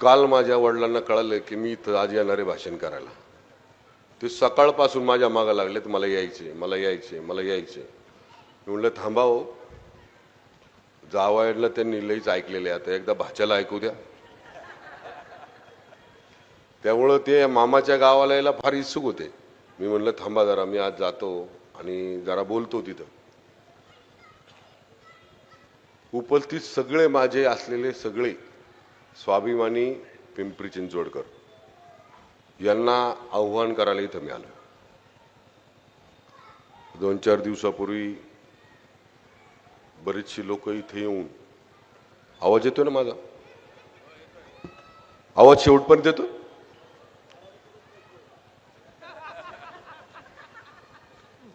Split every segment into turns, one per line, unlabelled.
काल माझ्या वडिलांना कळलं की मी इथं आज येणार आहे भाषण करायला. ते सकाळपासून माझ्या मागं लागलेत, मला यायचे मला यायचे मला यायचे. मी म्हणलं थांबा हो, जावायला त्यांनी लईच ऐकलेले, आता एकदा भाच्याला ऐकू द्या. त्यामुळं ते मामाच्या गावाला यायला फार इच्छुक होते. मी म्हणलं थांबा जरा, मी आज जातो आणि जरा बोलतो तिथं. उपस्थित सगळे माझे असलेले सगळे स्वाभिमानी पिंपरी चिंचवडकर यांना आव्हान करायला इथं मी आलो. 2-4 दिवसापूर्वी बरीचशी लोक इथे येऊन, आवाज येतो ना माझा? आवाज शेवटपर्यंत येतो?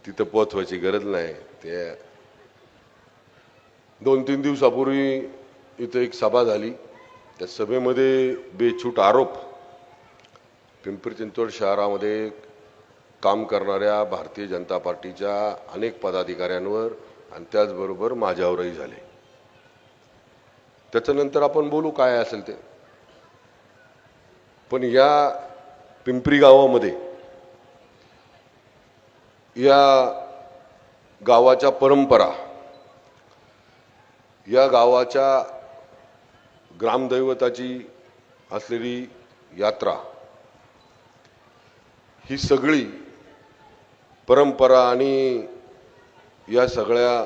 तिथं पोहोचवायची गरज नाही. ते 2-3 दिवसापूर्वी इथं एक सभा झाली. त्या सभेमध्ये बेछूट आरोप पिंपरी चिंचवड शहरामध्ये काम करणाऱ्या भारतीय जनता पार्टीच्या अनेक पदाधिकाऱ्यांवर आणि त्याचबरोबर माझ्यावरही झाले. त्याच्यानंतर आपण बोलू काय असेल ते. पण या पिंपरी गावामध्ये, या गावाच्या परंपरा, या गावाच्या ग्रामदैवताची असलेली यात्रा, ही सगळी परंपरा आणि या सगळ्या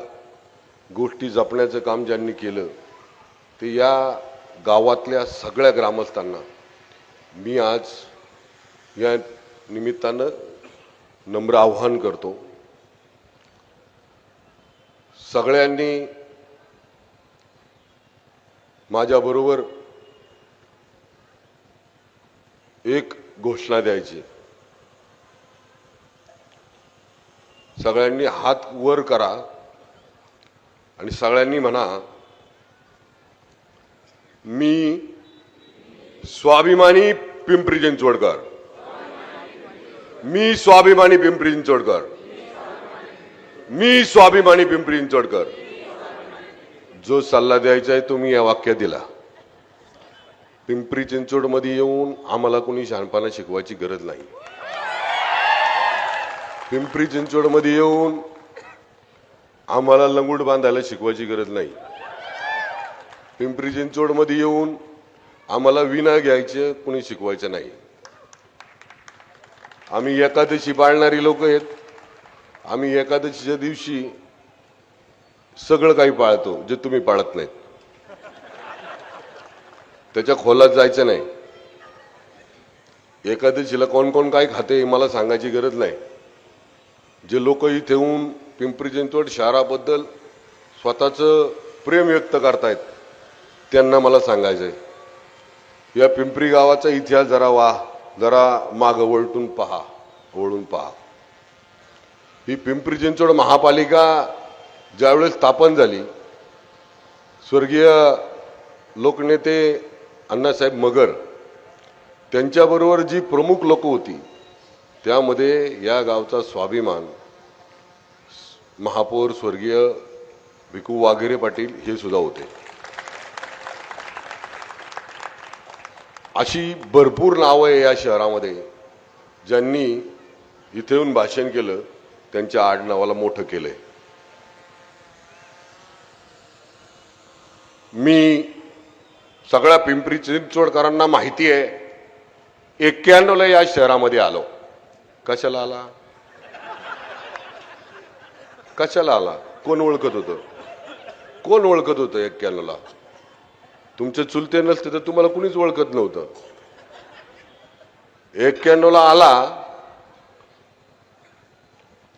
गोष्टी जपण्याचं काम ज्यांनी केलं ते या गावातल्या सगळ्या ग्रामस्थांना मी आज या निमित्तानं नम्र आव्हान करतो. सगळ्यांनी माझ्याबरोबर एक घोषणा द्यायची. सगळ्यांनी हात वर करा आणि सगळ्यांनी म्हणा, मी स्वाभिमानी पिंपरी चिंचवडकर, मी स्वाभिमानी पिंपरी चिंचवडकर, मी स्वाभिमानी पिंपरी चिंचवडकर. जो सल्ला द्यायचा आहे तुम्ही या वाक्यात दिला. पिंपरी चिंचवडमध्ये येऊन आम्हाला कोणी शहाणपणा शिकवायची गरज नाही. पिंपरी चिंचवडमध्ये येऊन आम्हाला लंगूट बांधायला शिकवायची गरज नाही. पिंपरी चिंचवडमध्ये येऊन आम्हाला विना घ्यायचं कोणी शिकवायचं नाही. आम्ही एकादशी पाळणारी लोक आहेत. आम्ही एकादशीच्या दिवशी सगळं काही पाळतो जे तुम्ही पाळत नाहीत. त्याच्या खोलात जायचं नाही. एकादशीला कोण कोण काय खाते मला सांगायची गरज नाही. जे लोक इथे येऊन पिंपरी चिंचवड शहराबद्दल स्वतःचं प्रेम व्यक्त करतायत त्यांना मला सांगायचंय, या पिंपरी गावाचा इतिहास जरा मागं वळून पहा. ही पिंपरी चिंचवड महापालिका ज्यावेळेस स्थापन झाली, स्वर्गीय लोकनेते अण्णासाहेब मगर त्यांच्याबरोबर जी प्रमुख लोक होती त्यामध्ये या गावचा स्वाभिमान महापौर स्वर्गीय भिकू वाघेरे पाटील हे सुद्धा होते. अशी भरपूर नावं आहे या शहरामध्ये. ज्यांनी इथे येऊन भाषण केलं त्यांच्या आडनावाला मोठं केलंय. मी सगळ्या पिंपरी चिंचवडकरांना माहिती आहे 91ला या शहरामध्ये आलो. कशाला आला? कशाला आला? कोण ओळखत होतं? कोण ओळखत होतं 91ला? तुमचे चुलते नसते तर तुम्हाला कुणीच ओळखत नव्हतं. 91ला आला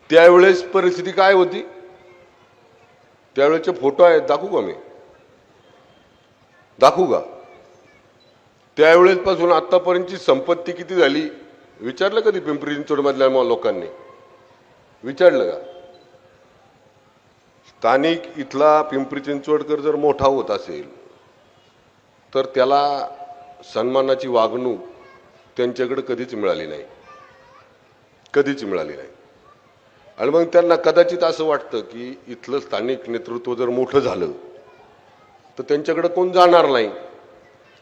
त्यावेळेस परिस्थिती काय होती? त्यावेळेचे फोटो आहेत, दाखवू का मी? दाखवू का? त्यावेळेस पासून आतापर्यंतची संपत्ती किती झाली विचारलं कधी पिंपरी चिंचवड मधल्या लोकांनी? विचारलं का? स्थानिक इथला पिंपरी चिंचवडकर जर मोठा होत असेल तर त्याला सन्मानाची वागणूक त्यांच्याकडे कधीच मिळाली नाही, कधीच मिळाली नाही. आणि मग त्यांना कदाचित असं वाटतं की इथलं स्थानिक नेतृत्व जर मोठं झालं तर त्यांच्याकडे कोण जाणार नाही.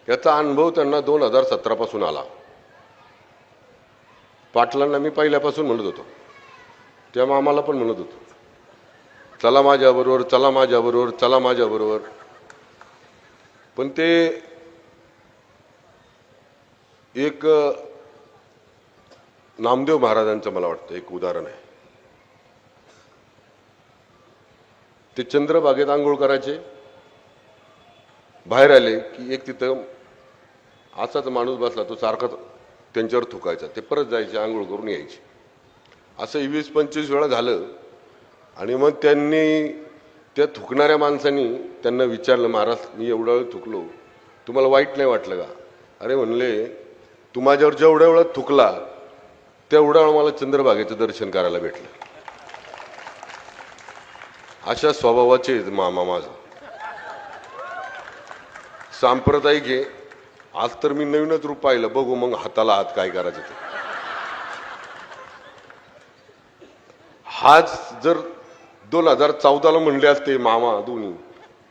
याचा अनुभव त्यांना 2017 पासून आला. पाटलांना मी पहिल्यापासून म्हणत होतो, त्या मामाला पण म्हणत होतो, चला माझ्याबरोबर, चला माझ्याबरोबर, चला माझ्याबरोबर. पण ते एक नामदेव महाराजांचं मला वाटतं एक उदाहरण आहे. ते चंद्रबागेत आंघोळ करायचे, बाहेर आले की एक तिथं असाच माणूस बसला, तो सारखा त्यांच्यावर थुकायचा. ते परत जायचे, आंघोळ करून यायचे. असं 20-25 वेळा झालं. आणि मग त्यांनी त्या थुकणाऱ्या माणसांनी त्यांना विचारलं, महाराज मी एवढा वेळ थुकलो, तुम्हाला वाईट नाही वाटलं का? अरे म्हणले, तू माझ्यावर जेवढ्या वेळा थुकला तेवढ्या वेळा मला चंद्रभागेचं दर्शन करायला भेटलं. अशा स्वभावाचे मामा माझा सांप्रदायिक आहे. आज तर मी नवीनच रूप पाहिलं, बघू मग हाताला हात काय करायचं ते. हाच जर 2014ला म्हणले असते मामा दोन्ही,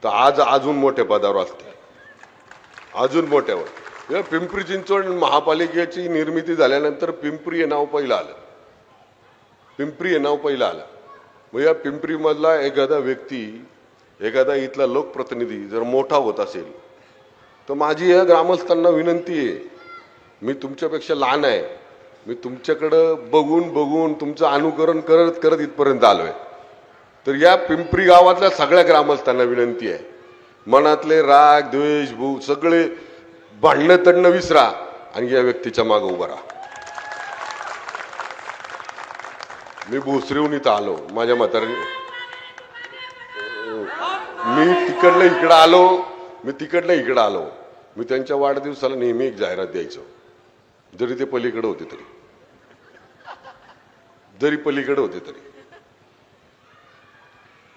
तर आज अजून मोठ्या पदावर असते, अजून मोठ्यावर. या पिंपरी चिंचवड महापालिकेची निर्मिती झाल्यानंतर पिंपरी हे नाव पहिलं आलं, पिंपरी हे नाव पहिलं आलं. मग या पिंपरीमधला एखादा व्यक्ती, एखादा इथला लोकप्रतिनिधी जर मोठा होत असेल, तर माझी या ग्रामस्थांना विनंती आहे, मी तुमच्यापेक्षा लहान आहे, मी तुमच्याकडं बघून बघून तुमचं अनुकरण करत करत इथपर्यंत आलोय. तर या पिंपरी गावातल्या सगळ्या ग्रामस्थांना विनंती आहे, मनातले राग द्वेष भू सगळे भांडणं तडणं विसरा आणि या व्यक्तीच्या मागे उभा राहा. मी भोसरीहून इथं आलो, माझ्या म्हाताऱ्याने, मी तिकडलं इकडं आलो. मी त्यांच्या वाढदिवसाला नेहमी एक जाहिरात द्यायचो, जरी ते पलीकडे होते तरी,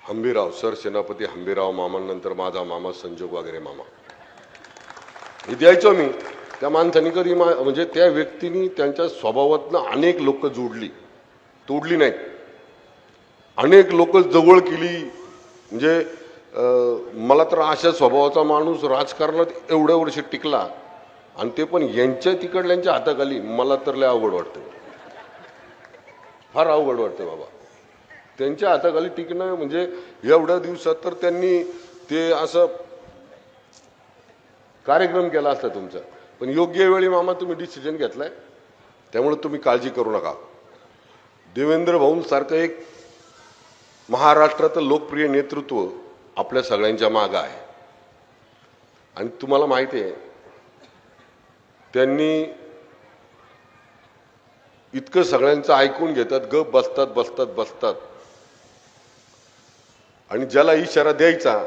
हंबीराव सर सेनापती हंबीराव मामांनंतर माझा मामा संजोग वगैरे मामा, हे द्यायचो मी. त्या माणसाने कधी म्हणजे त्या व्यक्तीने त्यांच्या स्वभावातनं अनेक लोक जोडली, तोडली नाहीत. अनेक लोक जवळ केली. म्हणजे मला तर अशा स्वभावाचा माणूस राजकारणात एवढ्या वर्ष टिकला, आणि ते पण यांच्या तिकडल्यांच्या हाताखाली, मला तर लय अवघड वाटतं, फार अवघड वाटतं बाबा. त्यांच्या हाताखाली टिकणं म्हणजे एवढ्या दिवसात तर त्यांनी ते असं कार्यक्रम केला असता तुमचा. पण योग्य वेळी मामा तुम्ही डिसिजन घेतलाय, त्यामुळे तुम्ही काळजी करू नका. देवेंद्र भाऊंसारखं एक महाराष्ट्राचं लोकप्रिय नेतृत्व आपल्या सगळ्यांच्या मागं आहे. आणि तुम्हाला माहिती आहे, त्यांनी इतकं सगळ्यांचं ऐकून घेतात, गप बसतात. आणि ज्याला इशारा द्यायचा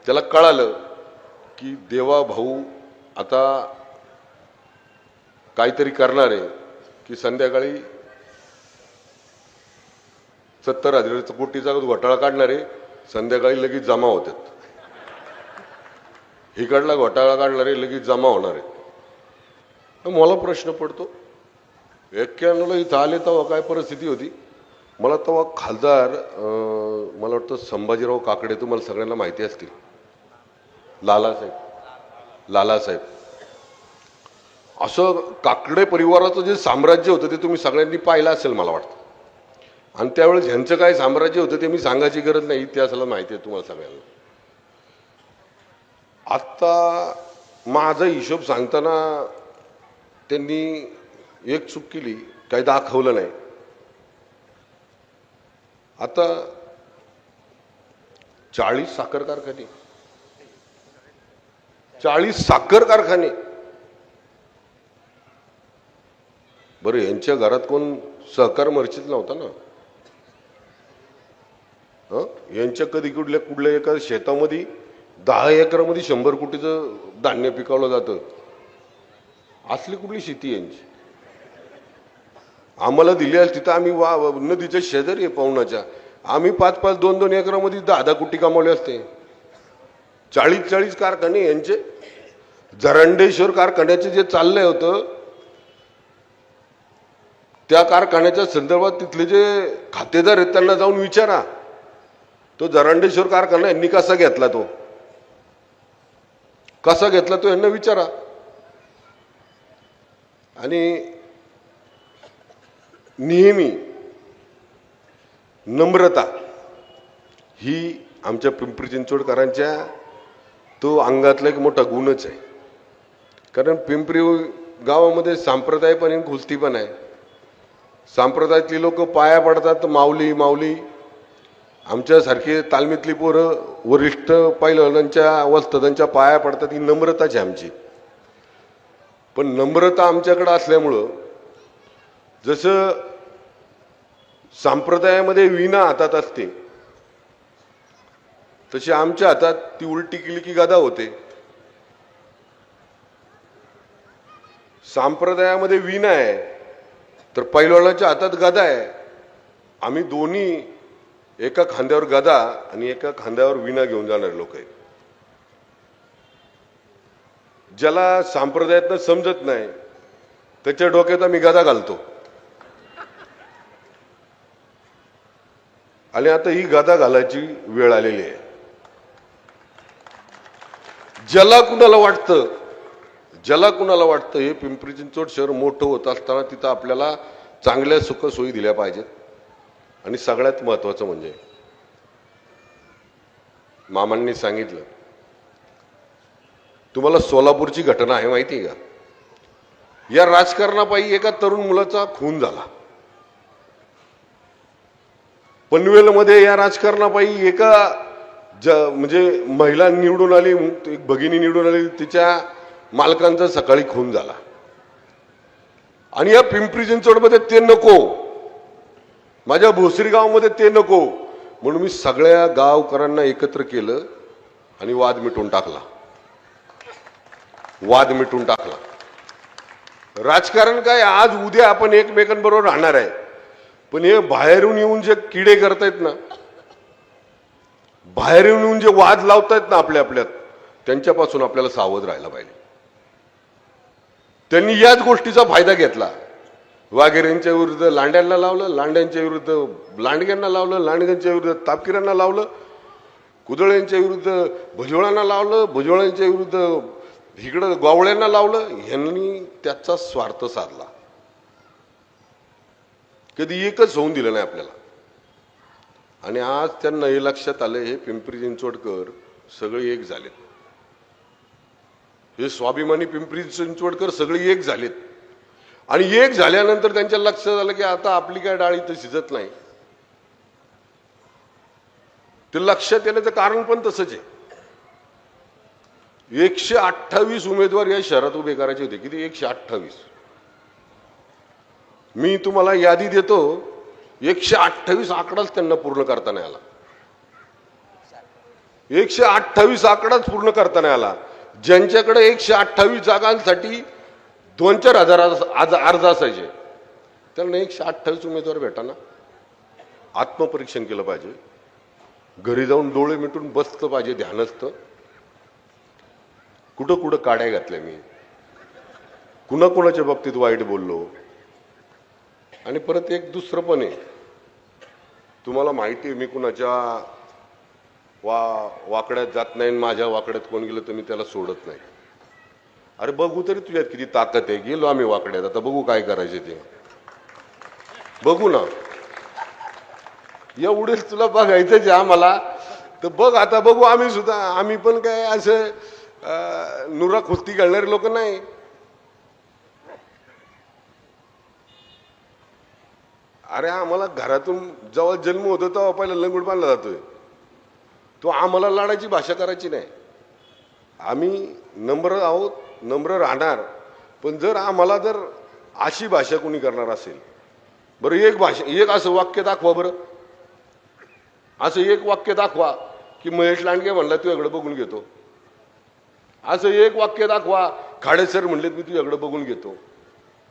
त्याला कळालं की देवा भाऊ आता काहीतरी करणार आहे, की संध्याकाळी 70,000 कोटीचा घोटाळा काढणार आहे, संध्याकाळी लगेच जमा होतात. इकडला घोटाळा काढणारे लगेच जमा होणार आहे. मला प्रश्न पडतो, 91ला इथं आले तेव्हा काय परिस्थिती होती? मला तेव्हा खासदार मला वाटतं संभाजीराव काकडे, तुम्हाला सगळ्यांना माहिती असतील, लालासाहेब, असं काकडे परिवाराचं जे साम्राज्य होतं ते तुम्ही सगळ्यांनी पाहिलं असेल मला वाटतं. आणि त्यावेळेस ह्यांचं काय साम्राज्य होतं ते मी सांगायची गरज नाही, इतिहासाला माहिती आहे तुम्हाला सगळ्यांना. आता माझा हिशोब सांगताना त्यांनी एक चूक केली, काही दाखवलं नाही. आता 40 साखर कारखाने, 40 साखर कारखाने. बरं, यांच्या घरात कोण सहकार मर्चीच नव्हता ना? यांच्या कधी कुठल्या एका शेतामध्ये 10 एकरामध्ये 100 कोटीचं धान्य पिकवलं जातं. असली कुठली शेती यांची? आम्हाला दिली असती तर आम्ही नदीच्या शेजारी आहे पाहुणाच्या, आम्ही 5-5, 2-2 एकरामध्ये 10-10 कोटी कमावले असते. 40 कारखाने यांचे. जरांडेश्वर कारखान्याचे जे चाललंय होतं, त्या कारखान्याच्या संदर्भात तिथले जे खातेदार आहेत त्यांना जाऊन विचारा, तो जरांडेश्वर कारखाना यांनी कसा घेतला, तो यांना विचारा. आणि नेहमी नम्रता ही आमच्या पिंपरी चिंचवडकरांच्या तो अंगातला एक मोठा गुणच आहे. कारण पिंपरी गावामध्ये संप्रदाय पण आहे, खुलती पण आहे. संप्रदायातली लोक पाया पडतात माऊली माऊली, आमच्यासारखी तालमीतली पोरं वरिष्ठ पैलवानांच्या वस्तादांच्या पाया पडतात. ही नम्रताच आहे आमची. पण नम्रता आमच्याकडे असल्यामुळं जसं संप्रदायामध्ये वीणा हातात असते तशी आमच्या हातात ती उलटी केली की गदा होते. संप्रदायामध्ये वीणा आहे तर पैलवानाच्या हातात गदा आहे. आम्ही दोन्ही एका खांद्यावर गदा आणि एका खांद्यावर वीणा घेऊन जाणारे लोक आहेत. ज्याला संप्रदायातनं समजत नाही त्याच्या डोक्यात आम्ही गदा घालतो. आणि आता ही गदा घालायची वेळ आलेली आहे. ज्याला कुणाला वाटतं हे पिंपरी चिंचवड शहर मोठं होत असताना तिथं आपल्याला चांगल्या सुखसोयी दिल्या पाहिजेत. आणि सगळ्यात महत्वाचं म्हणजे मामांनी सांगितलं, तुम्हाला सोलापूरची घटना आहे माहिती आहे का? या राजकारणापायी एका तरुण मुलाचा खून झाला. पनवेलमध्ये या राजकारणापायी एका म्हणजे महिला निवडून आली, एक भगिनी निवडून आली, तिच्या मालकांचा सकाळी खून झाला. आणि या पिंपरी चिंचवडमध्ये ते नको, माझ्या भोसरी गावामध्ये ते नको, म्हणून मी सगळ्या गावकऱ्यांना एकत्र केलं आणि वाद मिटून टाकला. राजकारण काय, आज उद्या आपण एकमेकांबरोबर राहणार आहे. पण हे बाहेरून येऊन जे किडे करतायत ना, बाहेरून येऊन जे वाद लावतायत ना आपल्यात, त्यांच्यापासून आपल्याला सावध राहायला पाहिजे. त्यांनी याच गोष्टीचा फायदा घेतला. वाघेरेंच्या विरुद्ध लांड्यांना लावलं, लांड्यांच्या विरुद्ध लांडग्यांना लावलं, लांडग्यांच्या विरुद्ध तापकिरांना लावलं, कुदळ्यांच्या विरुद्ध भुजबळांना लावलं, भुजबळांच्या विरुद्ध इकडं गावळ्यांना लावलं. ह्यांनी त्याचा स्वार्थ साधला. कधी एकच होऊन दिलं नाही आपल्याला. आणि आज त्यांना हे लक्षात आलं, हे पिंपरी चिंचवडकर सगळे एक झालेत. हे स्वाभिमानी पिंपरी चिंचवडकर सगळे एक झालेत. आणि एक झाल्यानंतर त्यांच्या लक्षात आलं की आता आपली काय डाळ इथं शिजत नाही. ते लक्षात येण्याचं कारण पण तसंच आहे. 128 उमेदवार या शहरात उभे करायचे होते. किती? 128. मी तुम्हाला यादी देतो, 128 आकडाच त्यांना पूर्ण करता नाही आला. 128 आकडाच पूर्ण करता नाही आला. ज्यांच्याकडे 128 जागांसाठी 2-4 हजार अर्ज असायचे, त्यांना 128 उमेदवार भेटाना. आत्मपरीक्षण केलं पाहिजे, घरी जाऊन डोळे मिटून बसलं पाहिजे, ध्यानस्थ. कुठं काड्या घातल्या मी, कुणाच्या बाबतीत वाईट बोललो. आणि परत एक दुसरं पण आहे, तुम्हाला माहिती आहे मी कुणाच्या वाकड्यात जात नाही, माझ्या वाकड्यात कोण गेलं तर मी त्याला सोडत नाही. अरे बघू तरी तुझ्यात किती ताकद आहे. गेलो आम्ही वाकड्यात, आता बघू काय करायचे ते, बघू ना. एवढेच तुला बघायचंच आहे आम्हाला तर बघ, आता बघू आम्ही सुद्धा. आम्ही पण काय असं नुरा खुस्ती घालणारे लोक नाही. अरे आम्हाला घरातून जेव्हा जन्म होतो तेव्हा पहिला लंगूट बांधला जातोय. तो आम्हाला लाडाची भाषा करायची नाही. आम्ही नम्र आहोत, नम्र राहणार. पण जर आम्हाला जर अशी भाषा कोणी करणार असेल, बरं एक असं वाक्य दाखवा, बरं असं एक वाक्य दाखवा की महेश लांडगे म्हणला तुझ्याकडे बघून घेतो. असं एक वाक्य दाखवा, खाडेसर म्हणलेत मी तुझ्याकडे बघून घेतो.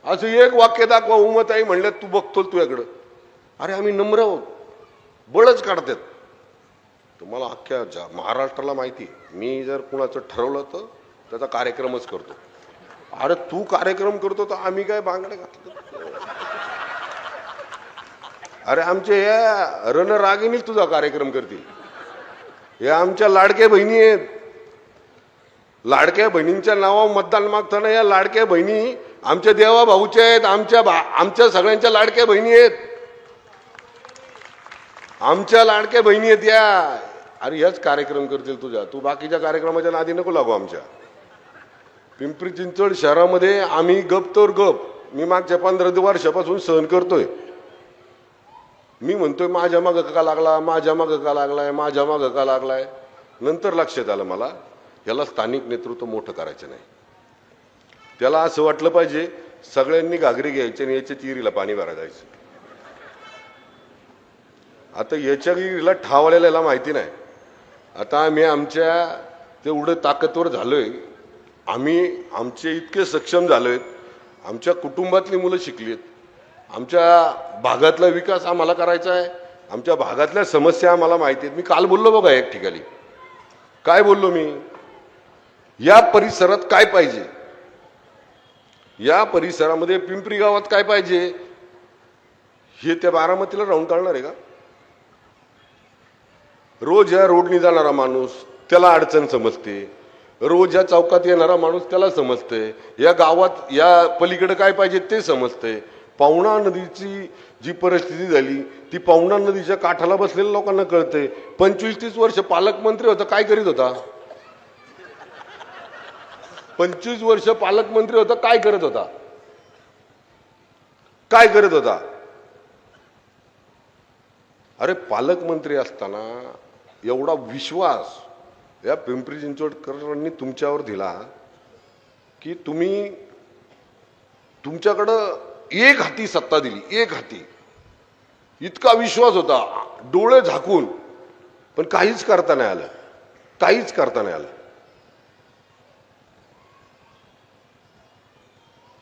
असं एक वाक्य दाखवा, उमाताई म्हणल्यात तू बघतो तुझ्याकडं. अरे आम्ही नम्र आहोत, बळच काढतात. तुम्हाला अख्ख्या महाराष्ट्राला माहिती, मी जर कुणाचं ठरवलं तर त्याचा कार्यक्रमच करतो. अरे तू कार्यक्रम करतो तर आम्ही काय बांगडे घातलं? अरे आमचे या रणरागिणीच तुझा कार्यक्रम करतील. या आमच्या लाडक्या बहिणी आहेत. लाडक्या बहिणींच्या नावावर मतदान मागताना या लाडक्या बहिणी आमच्या देवा भाऊच्या आहेत, आमच्या सगळ्यांच्या लाडक्या बहिणी आहेत, आमच्या लाडक्या बहिणी आहेत या. अरे हेच कार्यक्रम करतील तुझ्या, तू बाकीच्या कार्यक्रमाच्या नादी नको लागू. आमच्या पिंपरी चिंचवड शहरामध्ये आम्ही गप तर गप, मी मागच्या 15 वर्षापासून सहन करतोय. मी म्हणतोय माझ्या मागं का लागला, माझ्या मागं का लागलाय, माझ्या मागं का लागलाय. नंतर लक्षात आलं मला, याला स्थानिक नेतृत्व मोठं करायचं नाही. त्याला असं वाटलं पाहिजे सगळ्यांनी घागरी घ्यायची आणि याच्या चिरीला पाणी भरा जायचं. आता याच्या विहिरीला ठावलेल्याला माहिती नाही. आता आम्ही आमच्या तेवढं ताकदवर झालोय, आम्ही आमचे इतके सक्षम झालोय, आमच्या कुटुंबातली मुलं शिकलीत, आमच्या भागातला विकास आम्हाला करायचा आहे, आमच्या भागातल्या समस्या आम्हाला माहिती आहेत. मी काल बोललो बघा एक ठिकाणी, काय बोललो मी, या परिसरात काय पाहिजे, या परिसरामध्ये पिंपरी गावात काय पाहिजे हे त्या बारामतीला राहून कळणार आहे का? रोज या रोडनी जाणारा माणूस त्याला अडचण समजते, रोज या चौकात येणारा माणूस त्याला समजते, या गावात या पलीकडे काय पाहिजे ते समजते. पवना नदीची जी परिस्थिती झाली ती पवना नदीच्या काठाला बसलेल्या लोकांना कळते. 25-30 वर्ष पालकमंत्री होता, काय करीत होता? 25 वर्ष पालकमंत्री होता, काय करत होता? काय करत होता? अरे पालकमंत्री असताना एवढा विश्वास या पिंपरी चिंचवडकरांनी तुमच्यावर दिला की तुम्ही, तुमच्याकडं एक हाती सत्ता दिली, एक हाती. इतका विश्वास होता, डोळे झाकून, पण काहीच करता नाही आलं, काहीच करता नाही आलं.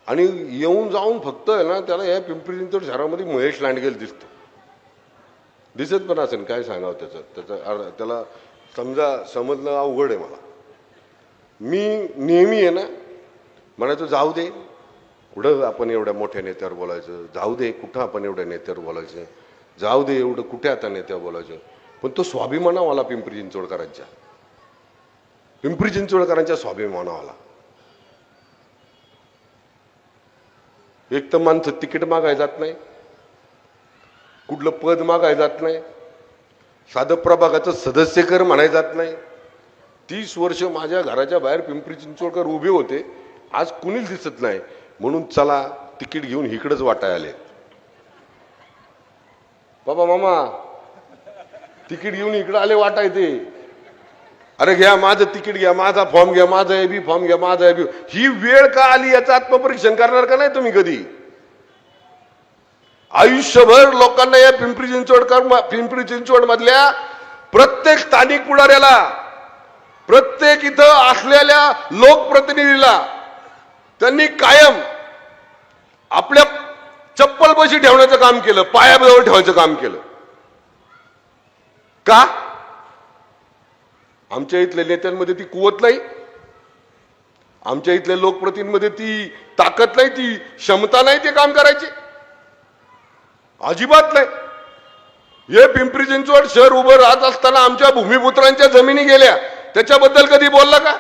आणि येऊन जाऊन फक्त आहे ना, त्याला या पिंपरी चिंचवड शहरामध्ये महेश लांडगे दिसत पण असेल. काय सांगावं त्याला समजणं अवघड आहे मला. मी नेहमी आहे ना म्हणायचो जाऊ दे, कुठं आपण एवढ्या मोठ्या नेत्यावर बोलायचं, जाऊ दे कुठं आपण एवढ्या नेत्यावर बोलायचं, जाऊ दे एवढं कुठे आता नेत्यावर बोलायचं. पण तो स्वाभिमानावाला पिंपरी चिंचवडकरांच्या, पिंपरी चिंचवडकरांच्या स्वाभिमानावाला. एक तर माणसं तिकीट मागाय जात नाही, कुठलं पद मागाय जात नाही, साधं प्रभागाचं सदस्य कर म्हणाय जात नाही. 30 वर्ष माझ्या घराच्या बाहेर पिंपरी चिंचवडकर उभे होते, आज कुणीच दिसत नाही. म्हणून चला तिकीट घेऊन इकडेच वाटाय आले. बाबा मामा तिकीट घेऊन इकडे आले वाटायचे. अरे घ्या माझं तिकीट घ्या, माझा फॉर्म घ्या, माझा एबी फॉर्म घ्या, माझा एबी. ही वेळ का आली याचं आत्मपरीक्षण करणार का नाही तुम्ही कधी? आयुष्यभर लोकांना या पिंपरी चिंचवड मधल्या प्रत्येक स्थानिक पुढाऱ्याला, प्रत्येक इथं असलेल्या लोकप्रतिनिधीला त्यांनी कायम आपल्या चप्पल बशी ठेवण्याचं काम केलं, पायाजवळ ठेवायचं काम केलं. का? आमच्या इथल्या नेत्यांमध्ये ती कुवत नाही, आमच्या इथल्या लोकप्रतिनिधींमध्ये ती ताकद नाही, ती क्षमता नाही ते काम करायची, अजिबात नाही. हे पिंपरी चिंचवड शहर उभं राहत असताना आमच्या भूमिपुत्रांच्या जमिनी गेल्या, त्याच्याबद्दल कधी बोलला का?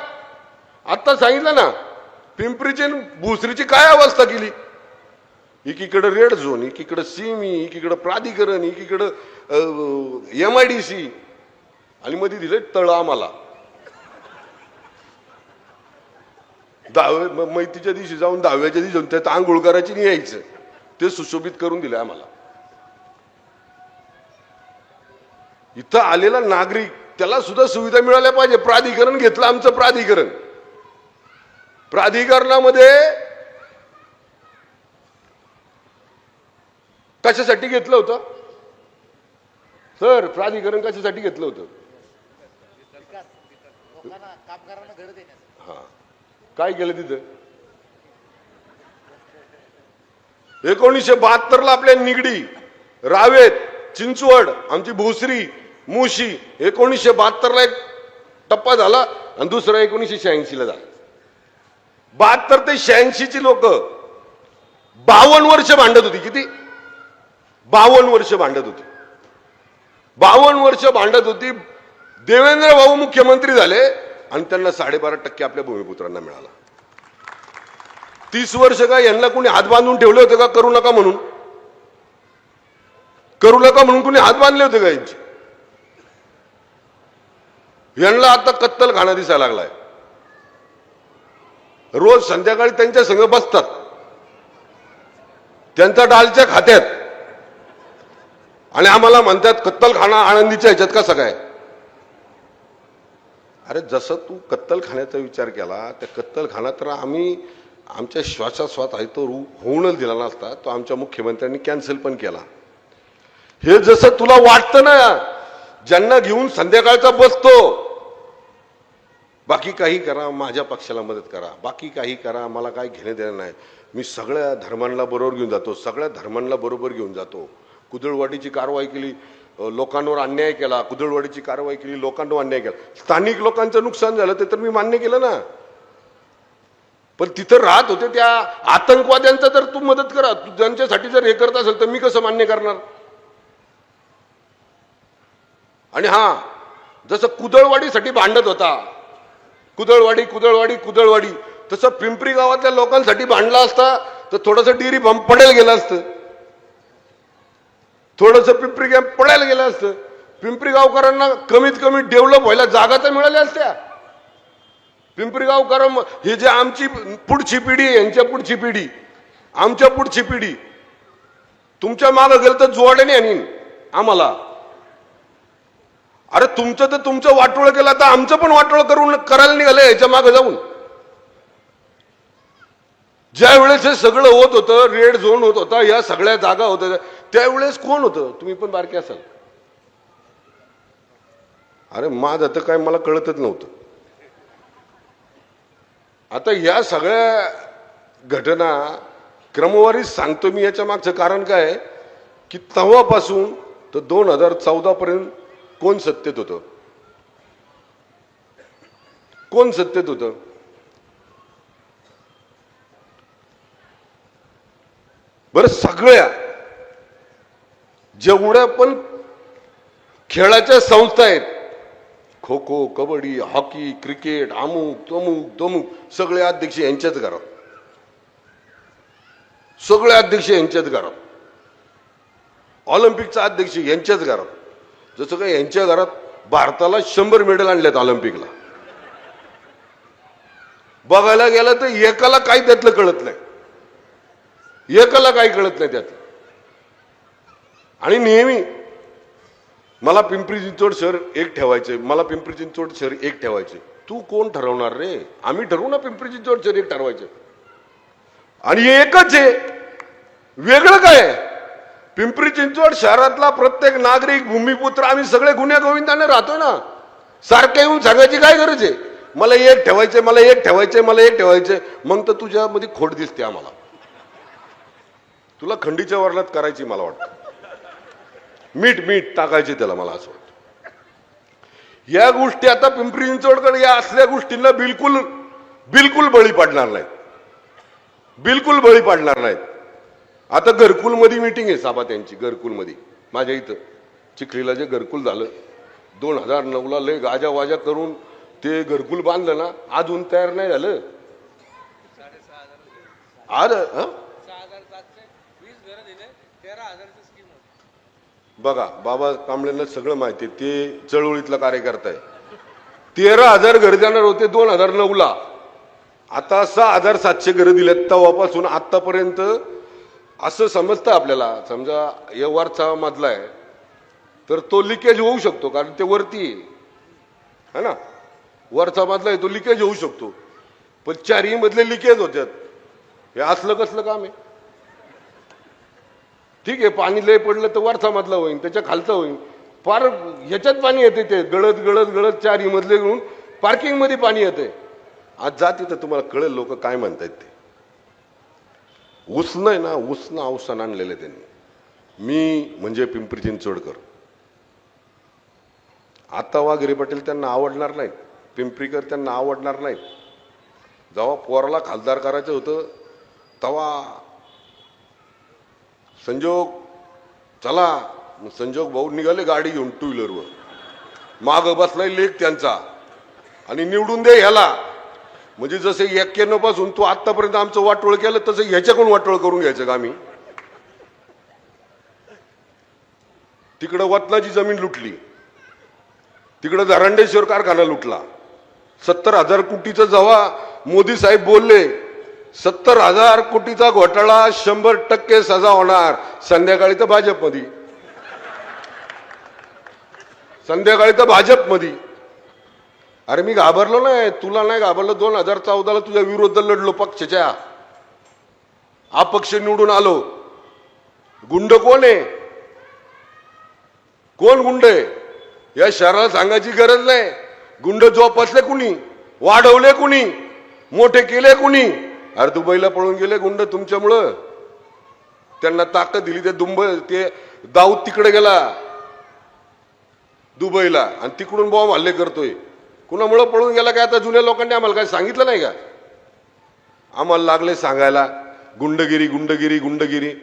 आता सांगितलं ना, पिंपरीची भुसरीची काय अवस्था केली. एकीकडे रेड झोन, एकीकडे सिमी, एकीकडे प्राधिकरण, एकीकडे MIDC, आणि मध्ये दिले तळ आम्हाला. मैतीच्या दिवशी जाऊन 10व्याच्या दिवशी जाऊन त्यात आंघोळ करायची नाही यायचं, ते सुशोभित करून दिले आम्हाला. इथं आलेला नागरिक त्याला सुद्धा सुविधा मिळाल्या पाहिजे. प्राधिकरण घेतलं आमचं प्राधिकरण, प्राधिकरणामध्ये कशासाठी घेतलं होतं सर? प्राधिकरण कशासाठी घेतलं होतं? हा, काय केलं तिथं? 1972 ला आपल्या निगडी, रावेत, चिंचवड, आमची भोसरी, मुशी 1972 ला एक टप्पा झाला आणि दुसरा 1986 ला झाला. 72 ते 86 ची लोक 52 वर्ष भांडत होती. किती? 52 वर्ष भांडत होती. 52 वर्ष भांडत होती. देवेंद्र भाऊ मुख्यमंत्री झाले आणि त्यांना 12.5% आपल्या भूमिपुत्रांना मिळाला. 30 वर्ष काय यांना कोणी हात बांधून ठेवले होते का करू नका म्हणून? करू नका म्हणून कोणी हात बांधले होते का यांचे? यांना आता कत्तलखाना दिसायला लागलाय. रोज संध्याकाळी त्यांच्या संग बसतात, त्यांच्या डालच्या खात्यात, आणि आम्हाला म्हणतात कत्तलखाना आळंदीच्या ह्याच्यात कसा काय? अरे जसं तू कत्तलखान्याचा विचार केला, त्या कत्तलखाना तर आम्ही आमच्या श्वासास्वात आहे तो होऊनच दिला नसता, तो आमच्या मुख्यमंत्र्यांनी कॅन्सल पण केला. हे जसं तुला वाटतं ना, ज्यांना घेऊन संध्याकाळचा बसतो, बाकी काही करा, माझ्या पक्षाला मदत करा, बाकी काही करा, मला काय घेणं देणं नाही, मी सगळ्या धर्मांना बरोबर घेऊन जातो, सगळ्या धर्मांना बरोबर घेऊन जातो. कुदळवाडीची कारवाई केली, लोकांवर अन्याय केला, कुदळवाडीची कारवाई केली, लोकांवर अन्याय केला, स्थानिक लोकांचं नुकसान झालं ते तर मी मान्य केलं ना. पण तिथं राहत होते त्या आतंकवाद्यांचा जर तू मदत करा, तू ज्यांच्यासाठी जर हे करत असेल तर मी कसं मान्य करणार? आणि हा, जसं कुदळवाडीसाठी भांडत होता, कुदळवाडी कुदळवाडी कुदळवाडी, तसं पिंपरी गावातल्या लोकांसाठी भांडला असता तर थोडंसं डिरी बंब पडेल गेलं असतं, थोडंसं पिंपरी गाव पडायला गेलं असतं. पिंपरी गावकरांना कमीत कमी डेव्हलप व्हायला जागा तर मिळाल्या असत्या. पिंपरी गावकर हे जे आमची पुढची पिढी, यांच्या पुढची पिढी, आमच्या पुढची पिढी, तुमच्या मागं गेलं तर जोड्याने आणीन आम्हाला. अरे तुमचं तर तुमचं वाटोळ केलं, तर आमचं पण वाटोळ करून करायला निघालं याच्या मागे जाऊन. ज्या वेळेस हे सगळं होत होतं, रेड झोन होत होता, या सगळ्या जागा होत्या, त्यावेळेस कोण होतं? तुम्ही पण बारके असाल. अरे माझं तर काय मला कळतच नव्हतं. आता या सगळ्या घटना क्रमवारीच सांगतो मी. याच्या मागचं कारण काय की तेव्हापासून तर 2014 पर्यंत कोण सत्तेत होतं? कोण सत्तेत होतं? बरं, सगळ्या जेवढ्या पण खेळाच्या संस्था आहेत, खो खो, कबड्डी, हॉकी, क्रिकेट, अमुक तमुक तमुक, सगळे अध्यक्ष यांच्याच घरात, सगळे अध्यक्ष यांच्याच घरात, ऑलिम्पिकचा अध्यक्ष यांच्याच घरात. जसं काय यांच्या घरात भारताला 100 मेडल आणल्यात ऑलिम्पिकला. बघायला गेलं तर एकाला काही त्यातलं कळत नाही, एकाला काही कळत नाही त्यातलं. आणि नेहमी मला पिंपरी चिंचवड शहर एक ठेवायचे, मला पिंपरी चिंचवड शहर एक ठेवायचे. तू कोण ठरवणार रे? आम्ही ठरवू ना पिंपरी चिंचवड शहर एक ठरवायचे. आणि एकच आहे, वेगळं काय? पिंपरी चिंचवड शहरातला प्रत्येक नागरिक, भूमिपुत्र, आम्ही सगळे गुन्ह्या गोविंदाने राहतोय ना. सारखे येऊन सांगायची काय गरज आहे? मला एक ठेवायचे, मला एक ठेवायचे, मला एक ठेवायचे. मग तर तुझ्यामध्ये खोट दिसते आम्हाला. तुला खंडीच्या वर्णात करायची मला वाटतं, मीठ मीठ टाकायचे त्याला, मला असं वाटतं. या गोष्टी आता पिंपरी चिंचवडकडे या असल्या गोष्टींना बिलकुल बिलकुल बळी पडणार नाहीत, बिलकुल बळी पडणार नाहीत. आता घरकुलमध्ये मीटिंग आहे साबा त्यांची, घरकुलमध्ये माझ्या इथं चिखलीला जे घरकुल झालं 2009ला, लय गाजा वाजा करून ते घरकुल बांधलं ना, अजून तयार नाही झालं. आज बघा, बाबा कांबळेंना सगळं माहिती आहे, ते चळवळीतला कार्यकर्ता आहे. 13,000 घर देणार होते 2009ला, आता 6,700 घरं दिलेत. तेव्हापासून आतापर्यंत असं समजतं आपल्याला, समजा या वरचा मधला आहे तर तो लिकेज होऊ शकतो, कारण ते वरती आहे ना, वरचा मधला आहे तो लिकेज होऊ शकतो. पण 4ही मधले लिकेज होतात. हे असलं कसलं काम आहे? ठीक आहे, पाणी लय पडलं तर वरचा मधला होईल, त्याच्या खालचा होईल, फार ह्याच्यात पाणी येते, ते गळत गळत गळत 4ही मधले घेऊन पार्किंग मध्ये पाणी येते. आज जा तिथं, तुम्हाला कळेल लोक काय म्हणतायत ते. उसनं आहे ना, उसनं अवसान आणलेलं आहे त्यांनी. मी म्हणजे पिंपरी चिंचवडकर. आता वाघेरे पाटील त्यांना आवडणार नाहीत, पिंपरीकर त्यांना आवडणार नाहीत. जेव्हा पोराला खासदार करायचं होतं तेव्हा संजोग चला, संजोग भाऊ निघाले गाडी घेऊन 2 व्हीलरवर, माग बसलाय लेख त्यांचा, आणि निवडून दे ह्याला. म्हणजे जसे 91 पासून तू आतापर्यंत आमचं वाटोळ केलं तसं ह्याच्याकडून वाटोळ करून घ्यायचं का आम्ही? तिकडं वतनाची जमीन लुटली, तिकडं धरंडेश्वर कारखाना लुटला. 70,000 कोटीचं जेव्हा मोदी साहेब बोलले 70,000 कोटीचा घोटाळा 100% सजा होणार, संध्याकाळी तर भाजपमध्ये, संध्याकाळी तर भाजपमध्ये. अरे मी घाबरलो नाही, तुला नाही घाबरलो. 2014ला तुझ्या विरोधात लढलो, पक्षाच्या अपक्ष निवडून आलो. गुंड कोण आहे? कोण गुंड आहे या शहराला सांगायची गरज नाही. गुंड जोपासले कुणी, वाढवले कुणी, मोठे केले कुणी? अरे दुबईला पळून गेले गुंड तुमच्यामुळं. त्यांना ताकद दिली, ते दाऊद तिकडे गेला दुबईला आणि तिकडून बॉम्ब हल्ले करतोय. कुणामुळं पळून गेला काय? आता जुन्या लोकांनी आम्हाला काय सांगितलं नाही का? आम्हाला लागले सांगायला गुंडगिरी गुंडगिरी गुंडगिरी.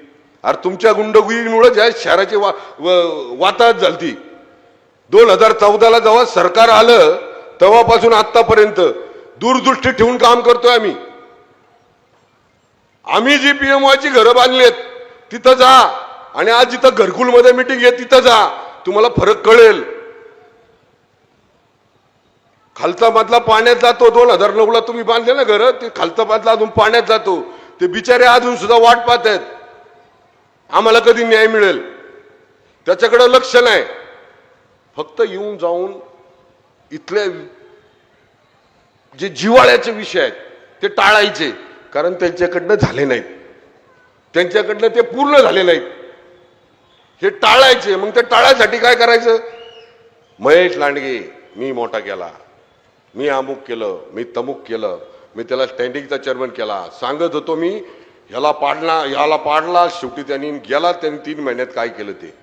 अरे तुमच्या गुंडगिरीमुळे ज्या शहराची वाताहत झाली. 2014ला जेव्हा सरकार आलं तेव्हापासून आतापर्यंत दूरदृष्टी ठेवून काम करतोय आम्ही. आम्ही जी पीएमओची घरं बांधलीत तिथं जा आणि आज जिथं घरकुलमध्ये मीटिंग आहे तिथं जा, तुम्हाला फरक कळेल. खालचा मधला पाण्यात जातो. 2009ला तुम्ही बांधले ना घर, ते खालचा मधला अजून पाण्यात जातो. ते बिचारे अजून सुद्धा वाट पाहत आहेत आम्हाला कधी न्याय मिळेल. त्याच्याकडे लक्ष नाही. फक्त येऊन जाऊन इथले जे जिव्हाळ्याचे विषय आहेत ते टाळायचे, कारण त्यांच्याकडनं झाले नाहीत, त्यांच्याकडनं ते पूर्ण झाले नाहीत. हे टाळायचे. मग ते टाळायसाठी काय करायचं? महेश लांडगे मी मोठा केला, मी अमुक केलं, मी तमुक केलं, मी त्याला स्टँडिंगचा चेअरमन केला, सांगत होतो मी ह्याला पाडला. शेवटी त्यांनी गेला, त्यांनी 3 महिन्यात काय केलं ते.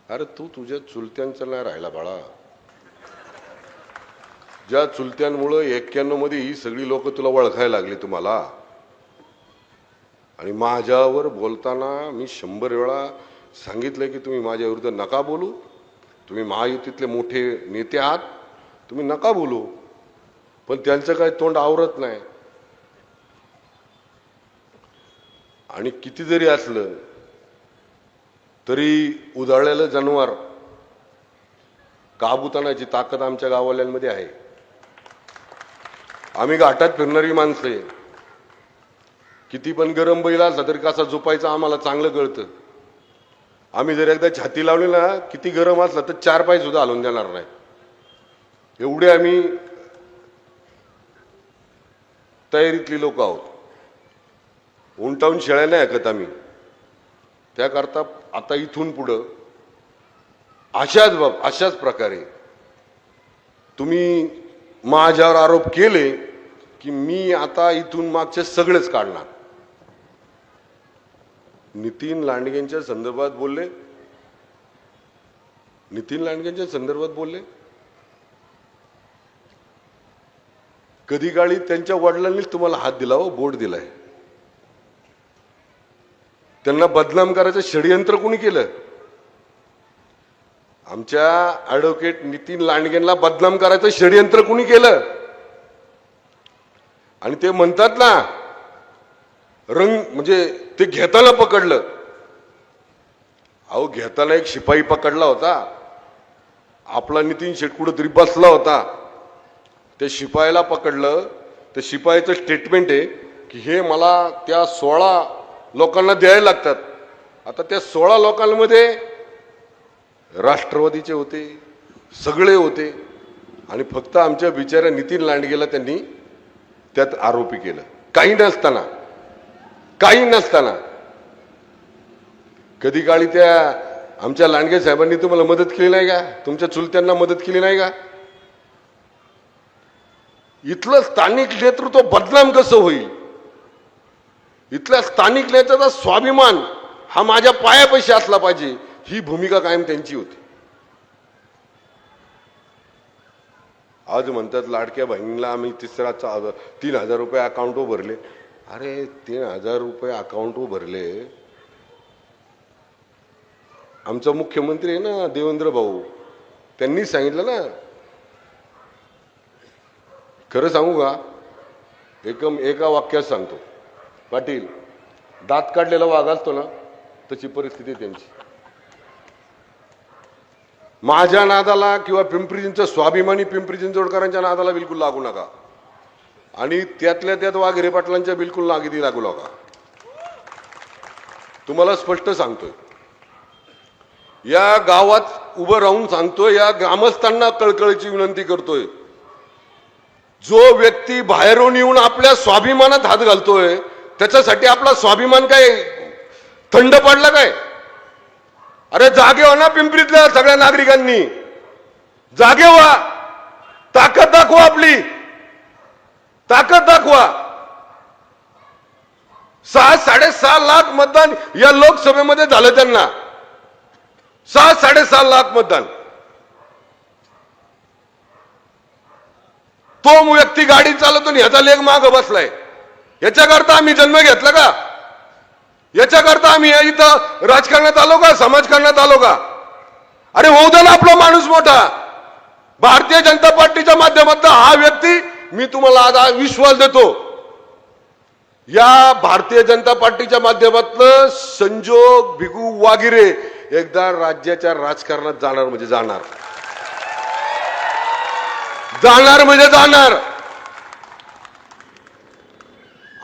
अरे तू तुझ्या चुलत्यांचं नाही राहिला बाळा. ज्या चुलत्यांमुळं 91 मध्ये ही सगळी लोक तुला ओळखायला लागली तुम्हाला. आणि माझ्यावर बोलताना मी 100 वेळा सांगितलं की तुम्ही माझ्या विरुद्ध नका बोलू, तुम्ही महायुतीतले मोठे नेते आहात, तुम्ही नका बोलू. पण त्यांचं काय तोंड आवरत नाही. आणि किती जरी असलं तरी उधाळलेलं जनावर काबूतानाची ताकद आमच्या गाववाल्यांमध्ये आहे. आम्ही घाटात फिरणारी माणसं आहे. किती पण गरम बैल असला तरी कसा झोपायचा आम्हाला चांगलं कळतं. आम्ही जर एकदा छाती लावली ना, किती गरम असला तर 4 पाय सुद्धा हलवून देणार नाही. एवढे आम्ही तयारीतली लोक आहोत. उंटावून शेळ्या नाही ऐकत आम्ही. त्याकरता आता इथून पुढं अशाच प्रकारे तुम्ही माझ्यावर आरोप केले की मी आता इथून मागचे सगळेच काढणार. नितीन लांडगेंच्या संदर्भात बोलले, नितीन लांडगेंच्या संदर्भात बोलले. कधी काळी त्यांच्या वडिलांनीच तुम्हाला हात दिला हो, बोट दिलाय. त्यांना बदनाम करायचं षडयंत्र कोणी केलं? आमच्या ऍडव्होकेट नितीन लांडगेंना बदनाम करायचं षडयंत्र कोणी केलं? आणि ते म्हणतात ना म्हणजे ते घेताना पकडलं. अहो घेताना एक शिपाई पकडला होता. आपला नितीन शेट कुठेतरी बसला होता. त्या शिपायाला पकडलं. त्या शिपायाचं स्टेटमेंट आहे की हे मला त्या 16 लोकांना द्यायला लागतात. आता त्या 16 लोकांमध्ये राष्ट्रवादीचे होते, सगळे होते. आणि फक्त आमच्या बिचाऱ्या नितीन लांडगेला त्यांनी त्यात आरोपी केलं. काही नसताना कधी काळी त्या आमच्या लांडगे साहेबांनी तुम्हाला मदत केली नाही का? तुमच्या चुलत्यांना मदत केली नाही का? इथलं स्थानिक नेतृत्व बदनाम कसं होईल? इथल्या स्थानिक नेत्याचा स्वाभिमान हा माझ्या पायापाशी असला पाहिजे, ही भूमिका कायम त्यांची होती. आज म्हणतात लाडक्या बहिणीला आम्ही 3,000 रुपये अकाउंटवर भरले. अरे 3,000 रुपये अकाउंटवर भरले. आमचा मुख्यमंत्री आहे ना देवेंद्र भाऊ, त्यांनी सांगितलं ना. खरं सांगू का, एका वाक्यात सांगतो, पाटील दात काढलेला वाघ असतो ना, तशी परिस्थिती त्यांची. माझ्या नादाला किंवा पिंपरी चिंचवड स्वाभिमानी पिंपरी चिंचवडकरांच्या नादाला बिलकुल लागू नका, आणि त्यातल्या त्यात वाघेरे पाटलांच्या बिलकुल लागू नका. तुम्हाला स्पष्ट सांगतोय, या गावात उभं राहून सांगतोय, या ग्रामस्थांना कळकळीची विनंती करतोय, जो व्यक्ती बाहेरून येऊन आपल्या स्वाभिमानात हात घालतोय त्याच्यासाठी आपला स्वाभिमान काय थंड पडला काय? अरे जागे व्हा ना, पिंपरीतल्या सगळ्या नागरिकांनी जागे व्हा, ताकद दाखवा, आपली ताकद दाखवा. 6-6.5 लाख मतदान या लोकसभेमध्ये झालं त्यांना, 6-6.5 लाख मतदान. तो व्यक्ती गाडी चालवतो आणि ह्याचा लेग माग बसलाय. याच्याकरता आम्ही जन्म घेतला का? याच्याकरता आम्ही इथं राजकारणात आलो का? समाजकारणात आलो का? अरे होऊ दे ना आपला माणूस मोठा. भारतीय जनता पार्टीच्या माध्यमातून हा व्यक्ती, मी तुम्हाला आज विश्वास देतो, या भारतीय जनता पार्टीच्या माध्यमातून संजोग भिगू वागिरे एकदा राज्याच्या राजकारणात जाणार म्हणजे जाणार, जाणार म्हणजे जाणार.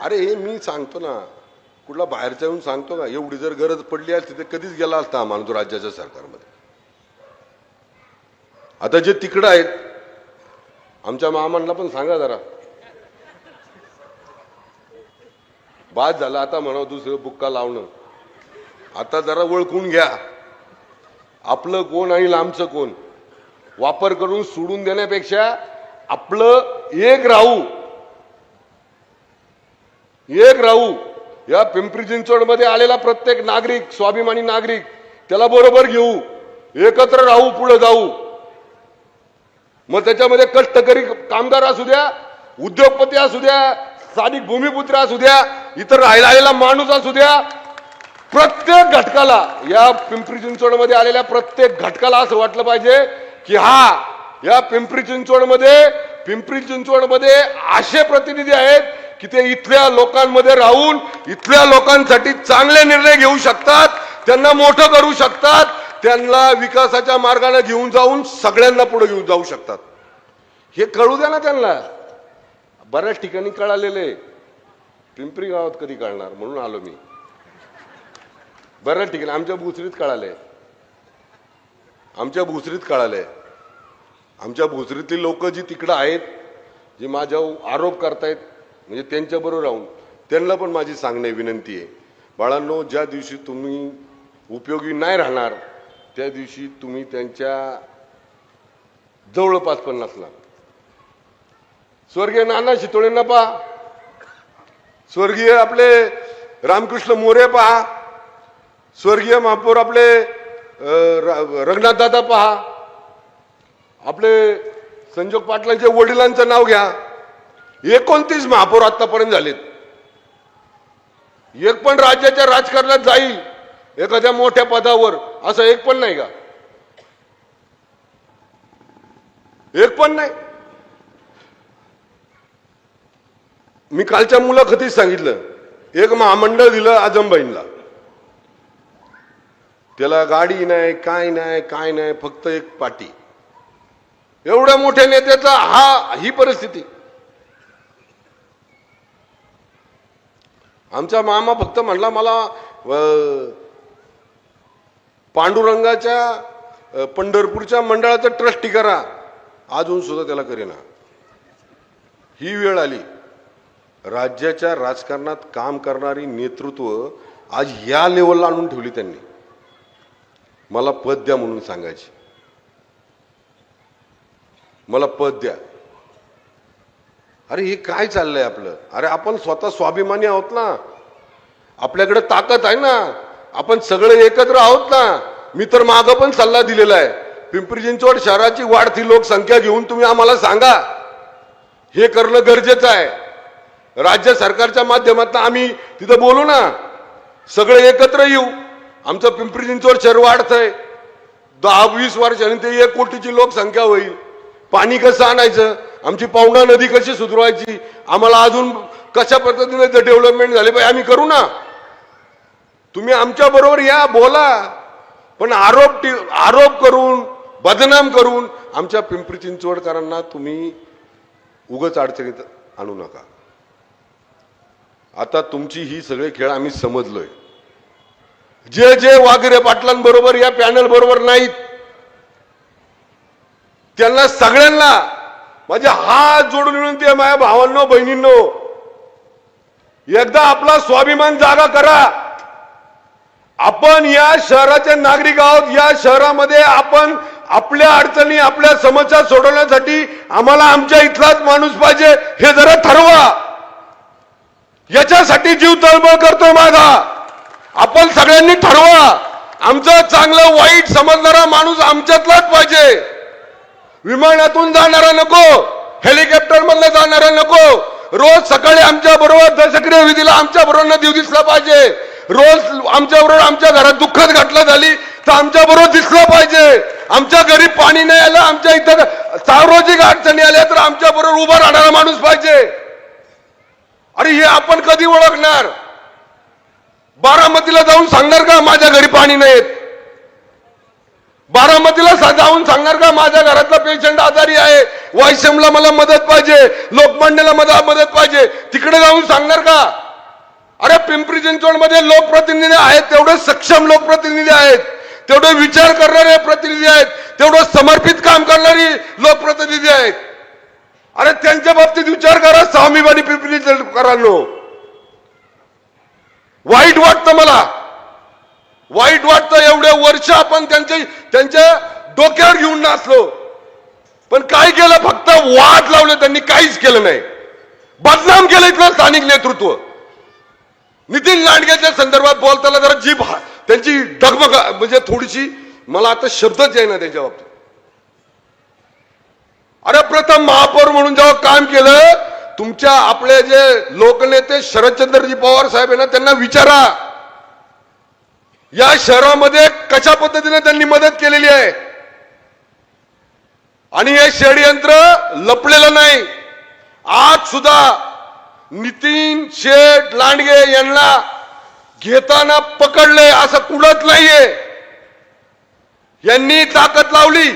अरे हे मी सांगतो ना, कुठला बाहेरच्या येऊन सांगतो का? एवढी जर गरज पडली असती तर कधीच गेला असता हा माणूस राज्याच्या सरकारमध्ये. आता जे तिकडं आहेत, आमच्या मामांना पण सांगा जरा, बाद झालं आता म्हणावं दुसरं बुक्का लावणं. आता जरा ओळखून घ्या आपलं कोण आणि लांबचं कोण. वापर करून सोडून देण्यापेक्षा आपलं एक राहू. या पिंपरी चिंचवड मध्ये आलेला प्रत्येक नागरिक, स्वाभिमानी नागरिक, त्याला बरोबर घेऊ, एकत्र राहू, पुढे जाऊ. मग त्याच्यामध्ये कष्टकरी कामगार असू द्या, उद्योगपती असू द्या, स्थानिक भूमिपुत्र असू द्या, इतर राहायला आलेला माणूस असू द्या, प्रत्येक घटकाला, या पिंपरी चिंचवड मध्ये आलेल्या प्रत्येक घटकाला असं वाटलं पाहिजे की हा, या पिंपरी चिंचवड मध्ये असे प्रतिनिधी आहेत की ते इथल्या लोकांमध्ये राहून इथल्या लोकांसाठी चांगले निर्णय घेऊ शकतात, त्यांना मोठं करू शकतात, त्यांना विकासाच्या मार्गाने घेऊन जाऊन सगळ्यांना पुढे घेऊन जाऊ शकतात. हे कळू द्या ना त्यांना. बऱ्याच ठिकाणी कळालेले, पिंपरी गावात कधी कळणार म्हणून आलो मी. बऱ्याच ठिकाणी आमच्या भोसरीत कळाले, आमच्या भोसरीतली लोक जी तिकडं आहेत, जे माझ्यावर आरोप करतायत, म्हणजे त्यांच्याबरोबर राहून त्यांना पण माझी सांगणे विनंती आहे, बाळांनो, ज्या दिवशी तुम्ही उपयोगी नाही राहणार त्या दिवशी तुम्ही त्यांच्या जवळपास पण नसणार. स्वर्गीय नाना शितोळेंना पहा, स्वर्गीय आपले रामकृष्ण मोरे पहा, स्वर्गीय महापौर आपले रंगनाथ दादा पहा, आपले संजोग पाटलांच्या वडिलांचं नाव घ्या. 29 महापौर आतापर्यंत झालेत. एक पण राज्याच्या राजकारणात जाईल एखाद्या मोठ्या पदावर असं एक पण नाही का? एक पण नाही. मी कालच्या मुलाखतीत सांगितलं, एक महामंडळ दिलं आजमबाईंना, त्याला गाडी नाही, काय नाही, फक्त एक पाटी. एवढ्या मोठ्या नेत्याचा ही परिस्थिती. आमचा मामा फक्त म्हणला मला पांडुरंगाच्या पंढरपूरच्या मंडळाचं ट्रस्टी करा, अजून सुद्धा त्याला करेना. ही वेळ आली. राज्याच्या राजकारणात काम करणारी नेतृत्व आज या लेवलला आणून ठेवली त्यांनी. मला पद द्या म्हणून सांगायची, मला पद द्या. अरे हे काय चाललंय आपलं? अरे आपण स्वतः स्वाभिमानी आहोत ना, आपल्याकडे ताकद आहे ना, आपण सगळे एकत्र आहोत ना. मी तर मागं पण सल्ला दिलेला आहे, पिंपरी चिंचवड शहराची वाढती लोकसंख्या घेऊन तुम्ही आम्हाला सांगा, हे करणं गरजेचं आहे. राज्य सरकारच्या माध्यमातून आम्ही तिथं बोलू ना, सगळे एकत्र येऊ. आमचं पिंपरी चिंचवड शहर वाढतंय, 10-20 वर्षांनी ते 1 कोटीची लोकसंख्या होईल. पाणी कसं आणायचं, आमची पवना नदी कशी सुधारायची, आम्हाला अजून कशा पद्धतीने डेव्हलपमेंट झाले पाहिजे आम्ही करू ना. तुम्ही आमच्या बरोबर या, बोला, पण आरोप करून बदनाम करून आमच्या पिंपरी चिंचवडकरांना तुम्ही उगाच अडचणीत आणू नका. आता तुमची ही सगळे खेळ आम्ही समजलोय. जे जे वागिरे पाटलांबरोबर या पॅनल बरोबर नाहीत त्यांना सगळ्यांना माझे हात जोडून विनंती आहे, माझ्या भावांनो बहिणींनो, एकदा आपला स्वाभिमान जागा करा. आपण या शहराचे नागरिक आहोत. या शहरामध्ये आपण आपल्या अडचणी आपल्या समस्या सोडवण्यासाठी आम्हाला आमच्या इथलाच माणूस पाहिजे हे जरा ठरवा. याच्यासाठी जीव तळमळ करतोय माझा. आपण सगळ्यांनी ठरवा. आमचं चांगलं वाईट समजणारा माणूस आमच्यातलाच पाहिजे. विमानातून जाणारा नको, हेलिकॉप्टर मधनं जाणारा नको. रोज सकाळी आमच्या बरोबर दशक्रिया विधीला आमच्या बरोबर दिव दिसला पाहिजे. रोज आमच्या बरोबर आमच्या घरात दुःखद घटना झाली तर आमच्या बरोबर दिसलं पाहिजे. आमच्या घरी पाणी नाही आलं, आमच्या इथं सार्वजनिक अडचणी आल्या तर आमच्या बरोबर उभा राहणारा माणूस पाहिजे. अरे हे आपण कधी ओळखणार? बारामतीला जाऊन सांगणार का माझ्या घरी पाणी नाहीत? बारामतीला जाऊन सांगणार का माझ्या घरातला पेशंट आजारी आहे, वायशमला मला मदत पाहिजे, लोकमान्यला मला मदत पाहिजे, तिकडे जाऊन सांगणार का? अरे पिंपरी चिंचवडमध्ये लोकप्रतिनिधी आहेत, तेवढे सक्षम लोकप्रतिनिधी आहेत, तेवढे विचार करणारे प्रतिनिधी आहेत, तेवढं समर्पित काम करणारी लोकप्रतिनिधी आहेत. अरे त्यांच्या बाबतीत विचार करा. स्वाभिमानी पिंपरी चिंचवडकरांनो, वाईट वाटतं मला, वाईट वाटतं. एवढे वर्ष आपण त्यांच्या डोक्यावर घेऊन नाचलो, पण काय केलं? फक्त वाद लावले त्यांनी, काहीच केलं नाही. बदनाम केलं इथलं स्थानिक नेतृत्व. नितीन लांडगेच्या संदर्भात बोलताना जरा जीभ त्यांची डगमग म्हणजे थोडीशी मला आता शब्दच येईना त्यांच्या बाबतीत. अरे प्रथम महापौर म्हणून जेव्हा काम केलं, तुमच्या आपले जे लोकनेते शरदचंद्रजी पवार साहेब ना, त्यांना विचारा या शहरामध्ये कशा पद्धतीने त्यांनी मदत केलेली आहे. आणि हे षडयंत्र लपलेलं नाही. आज सुद्धा नितीन शेठ लांडगे यांना घेताना पकडले असं कुठंच नाहीये. यांनी ताकद लावली.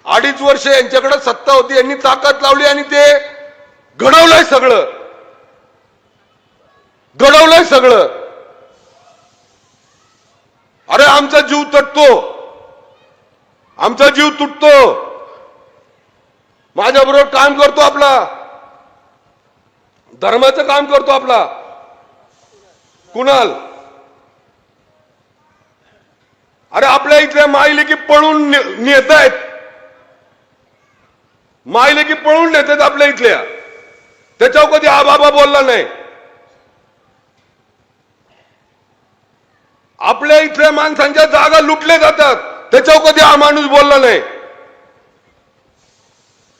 2.5 वर्ष यांच्याकडे सत्ता होती, यांनी ताकद लावली आणि ते घडवलंय सगळं, घडवलंय सगळं. अरे आमचा जीव तटतो, आमचा जीव तुटतो. माझ्याबरोबर काम करतो, आपला धर्माचं काम करतो आपला कुणाल. अरे आपल्या इथल्या मायलेकी पळून नेत आहेत, मायलेकी पळून नेतात आपल्या इथल्या. त्याच्यावर कधी हा बाबा बोलला नाही. आपल्या इथल्या माणसांच्या जागा लुटल्या जातात, त्याच्यावर कधी हा माणूस बोलला नाही.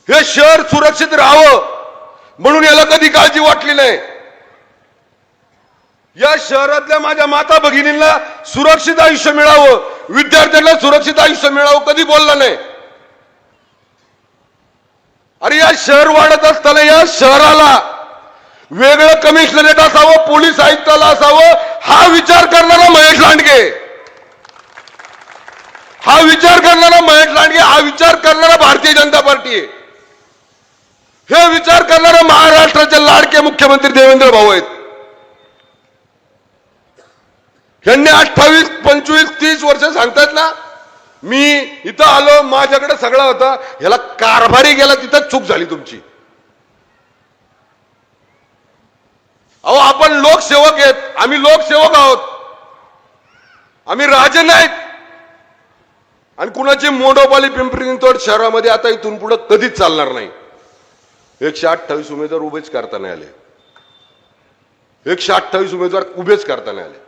हे शहर सुरक्षित राहावं म्हणून याला कधी काळजी वाटली नाही. या शहरातल्या माझ्या माता भगिनींना सुरक्षित आयुष्य मिळावं, विद्यार्थ्यांना सुरक्षित आयुष्य मिळावं कधी बोलला नाही. अरे या शहर वाढत असताना या शहराला वेगळं कमिशनरेट असावं, पोलीस आयुक्ताला असावं, हा विचार करणारा महेश लांडगे, हा विचार करणारा महेश लांडगे, हा विचार करणारा भारतीय जनता पार्टी आहे. हे विचार करणारे महाराष्ट्राचे लाडके मुख्यमंत्री देवेंद्र भाऊ आहेत. यांनी 28, 25, 30 वर्ष सांगतात ना, मी इथं आलो माझ्याकडे सगळं होतं, ह्याला कारभारी गेला तिथं चूक झाली तुमची. अहो आपण लोकसेवक आहेत, आम्ही लोकसेवक आहोत, आम्ही राजे नाहीत. आणि कुणाची मोनोपॉली पिंपरी चिंचवड शहरामध्ये आता इथून पुढे कधीच चालणार नाही. 128 उमेदवार उभेच करता नाही आले, 128 उमेदवार उभेच करता नाही आले.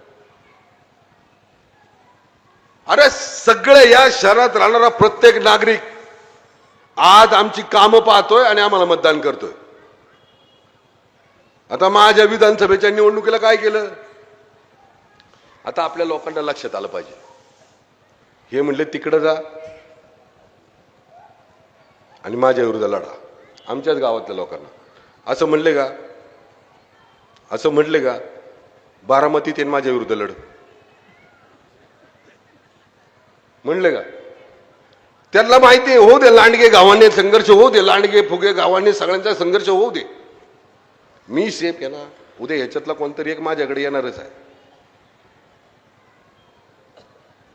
अरे सगळे या शहरात राहणारा प्रत्येक नागरिक आज आमची कामं पाहतोय आणि आम्हाला मतदान करतोय. आता माझ्या विधानसभेच्या निवडणुकीला काय केलं? आता आपल्या लोकांना लक्षात आलं पाहिजे. हे म्हणले तिकडे जा, आणि माझ्या विरुद्ध लढा, आमच्याच गावातल्या लोकांना. असं म्हणले का? असं म्हटले का बारामतीत येऊन माझ्या विरुद्ध लढ? म्हणले का? त्यांना माहिती आहे, होऊ दे लांडगे गावाने संघर्ष, होऊ दे लांडगे फुगे गावाने सगळ्यांचा संघर्ष होऊ दे, मी सेफ आहे ना. उद्या ह्याच्यातला कोणतरी एक माझ्याकडे येणारच आहे.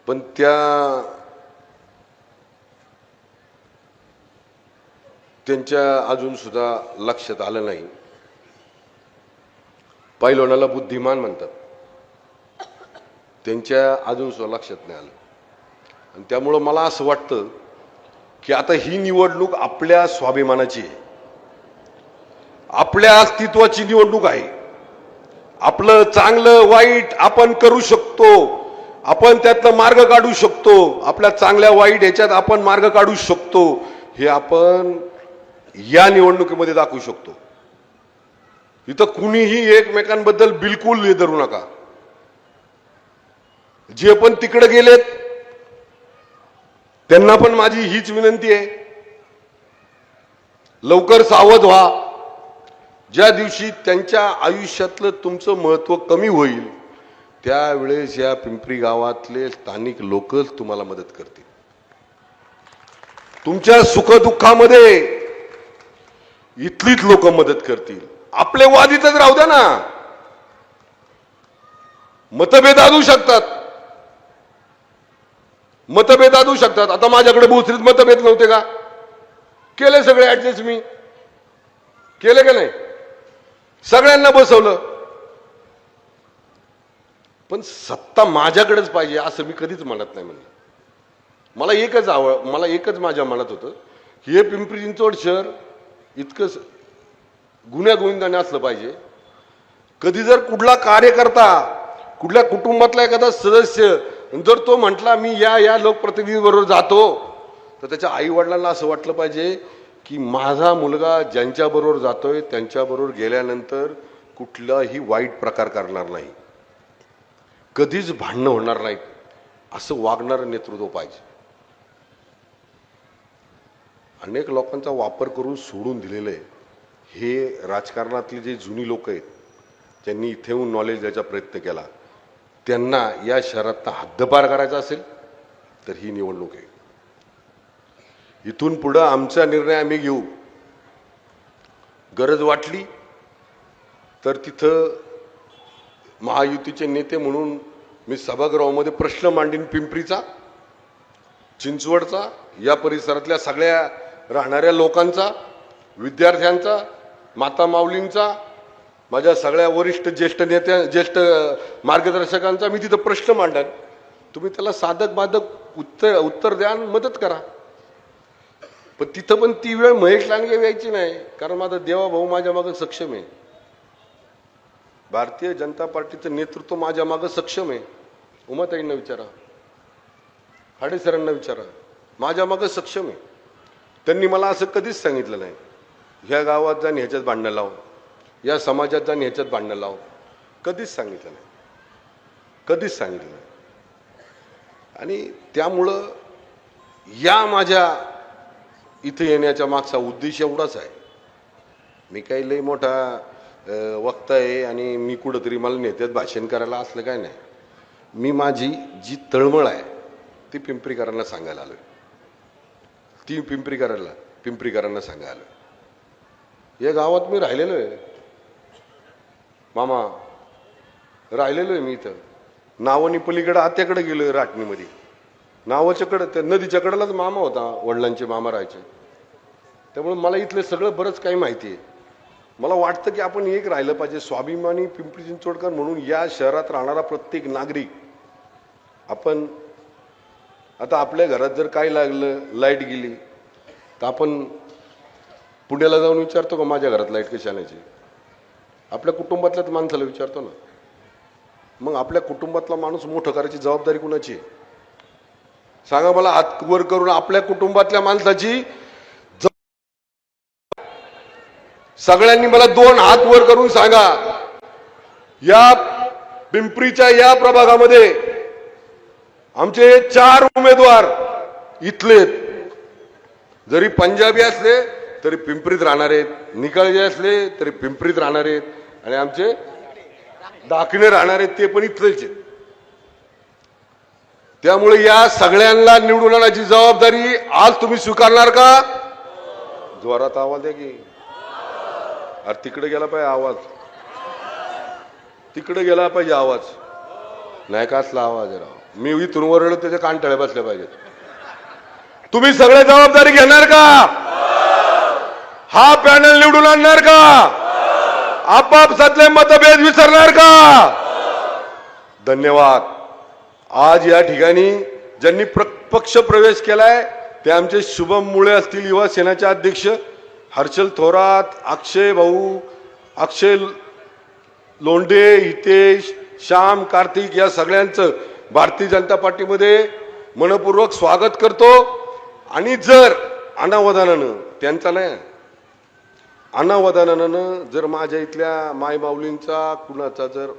पण त्यांच्या अजून सुद्धा लक्षात आलं नाही. पैलवानाला बुद्धिमान म्हणतात, त्यांच्या अजून सुद्धा लक्षात नाही आलं. आणि त्यामुळं मला असं वाटतं की आता ही निवडणूक आपल्या स्वाभिमानाची आहे, आपल्या अस्तित्वाची निवडणूक आहे. आपलं चांगलं वाईट आपण करू शकतो, आपण त्यातनं मार्ग काढू शकतो, आपल्या चांगल्या वाईट ह्याच्यात आपण मार्ग काढू शकतो, हे आपण या निवडणुकीमध्ये दाखवू शकतो. इथं कुणीही एकमेकांबद्दल बिलकुल हे धरू नका. जे पण तिकडे गेलेत त्यांना पण माझी हीच विनंती आहे, लवकर सावध व्हा. ज्या दिवशी त्यांच्या आयुष्यातलं तुमचं महत्व कमी होईल त्यावेळेस या पिंपरी गावातले स्थानिक लोकच तुम्हाला मदत करतील. तुमच्या सुखदुःखामध्ये इथलीच लोक मदत करतील. आपले वाद इथंच राहू द्या ना, मतभेद असू शकतात, मतभेद असू शकतात. आता माझ्याकडे भोसरीत मतभेद नव्हते का? केले सगळे ऍडजस्ट, मी केले का नाही? सगळ्यांना बसवलं. पण सत्ता माझ्याकडेच पाहिजे असं मी कधीच म्हणत नाही. म्हणलं मला एकच माझ्या मनात होतं की हे पिंपरी चिंचवड शहर इतकं गुण्यागोविंदाने असलं पाहिजे. कधी जर कुठला कार्यकर्ता, कुठल्या कुटुंबातला एखादा सदस्य जर तो म्हटला मी या लोकप्रतिनिधी बरोबर जातो, तर त्याच्या आई वडिलांना असं वाटलं पाहिजे की माझा मुलगा ज्यांच्या बरोबर जातोय त्यांच्या बरोबर गेल्यानंतर कुठलाही वाईट प्रकार करणार नाही, कधीच भांडणं होणार नाहीत, असं वागणारं नेतृत्व पाहिजे. अनेक लोकांचा वापर करून सोडून दिलेलं आहे. हे राजकारणातले जे जुनी लोक आहेत त्यांनी इथे येऊन नॉलेज द्यायचा प्रयत्न केला. त्यांना या शहरात हद्दपार करायचा असेल तर ही निवडणूक आहे. इथून पुढं आमचा निर्णय आम्ही घेऊ. गरज वाटली तर तिथं महायुतीचे नेते म्हणून मी सभागृहामध्ये प्रश्न मांडीन, पिंपरीचा, चिंचवडचा, या परिसरातल्या सगळ्या राहणाऱ्या लोकांचा, विद्यार्थ्यांचा, माता माऊलींचा, माझ्या सगळ्या वरिष्ठ ज्येष्ठ मार्गदर्शकांचा मी तिथं प्रश्न मांडन. तुम्ही त्याला साधक बाधक उत्तर द्या, मदत करा. पण तिथं पण ती वेळ महेश लांडगे व्हायची नाही, कारण माझा देवा भाऊ माझ्या मागे सक्षम आहे. भारतीय जनता पार्टीचं नेतृत्व माझ्या मागे सक्षम आहे. उमाताईंना विचारा, हाडेसरांना विचारा, माझ्या मागे सक्षम आहे. त्यांनी मला असं कधीच सांगितलं नाही ह्या गावात जाऊन ह्याच्यात भांडणं लाव, या समाजात जाऊन ह्याच्यात भांडणं लाव, कधीच सांगितलं नाही, कधीच सांगितलं नाही. आणि त्यामुळं या माझ्या इथे येण्याच्या मागचा उद्देश एवढाच आहे. मी काही लई मोठा वक्ता आहे आणि मी कुठंतरी मला नेत्यात भाषण करायला असलं काय नाही. मी माझी जी तळमळ आहे ती पिंपरीकरांना सांगायला आलोय, ती पिंपरीकरांना सांगायला आलोय. या गावात मी राहिलेलो आहे मामा, राहिलेलो आहे मी इथं. नावानी पलीकडे आत्याकडे गेलोय, राटणीमध्ये नावाच्याकडं त्या नदीच्या कडेलाच मामा होता, वडिलांचे मामा राहायचे. त्यामुळे मला इथलं सगळं बरंच काही माहिती आहे. मला वाटतं की आपण एक राहिलं पाहिजे, स्वाभिमानी पिंपरी चिंचवडकर म्हणून या शहरात राहणारा प्रत्येक नागरिक. आपण आता आपल्या घरात जर काय लागलं, लाईट गेली, तर आपण पुण्याला जाऊन विचारतो का माझ्या घरात लाईट कशी आणायची? आपल्या कुटुंबातल्याच माणसाला विचारतो ना. मग आपल्या कुटुंबातला माणूस मोठं करायची जबाबदारी कुणाची आहे? सांगा मला, हात वर करून आपल्या कुटुंबातल्या माणसाची. सगळ्यांनी मला 2 हात वर करून सांगा, या पिंपरीच्या या प्रभागामध्ये आमचे 4 उमेदवार इथले जरी पंजाबी असले तरी पिंपरीत राहणार आहेत, निकाळजे असले तरी पिंपरीत राहणार आहेत, आणि आमचे दाखणे राहणार आहेत ते पण इथलेच आहेत. त्यामुळे या सगळ्यांना निवडून आणण्याची जबाबदारी आज तुम्ही स्वीकारणार का? जोरात आवाज आहे की अरे तिकडे गेला पाहिजे आवाज, तिकडे गेला पाहिजे आवाज, नाही का असला आवाज आहे राव. मी इथून वरडलो त्याचे कानटळे बसले पाहिजेत. तुम्ही सगळे जबाबदारी घेणार का? हा पॅनल निवडून आणणार का? आपापसातले मतभेद विसरणार का? धन्यवाद. आज या ठिकाणी ज्यांनी पक्ष प्रवेश केलाय ते आमचे शुभम मुळे असतील, युवा सेनाचे अध्यक्ष हर्षल थोरात, अक्षय भाऊ, अक्षय लोंढे, हितेश, श्याम, कार्तिक या सगळ्यांचं भारतीय जनता पार्टीमध्ये मनपूर्वक स्वागत करतो. आणि जर अनावधानानं त्यांचा नाही अनावधानानं जर माझ्या इथल्या मायमाऊलींचा कुणाचा जर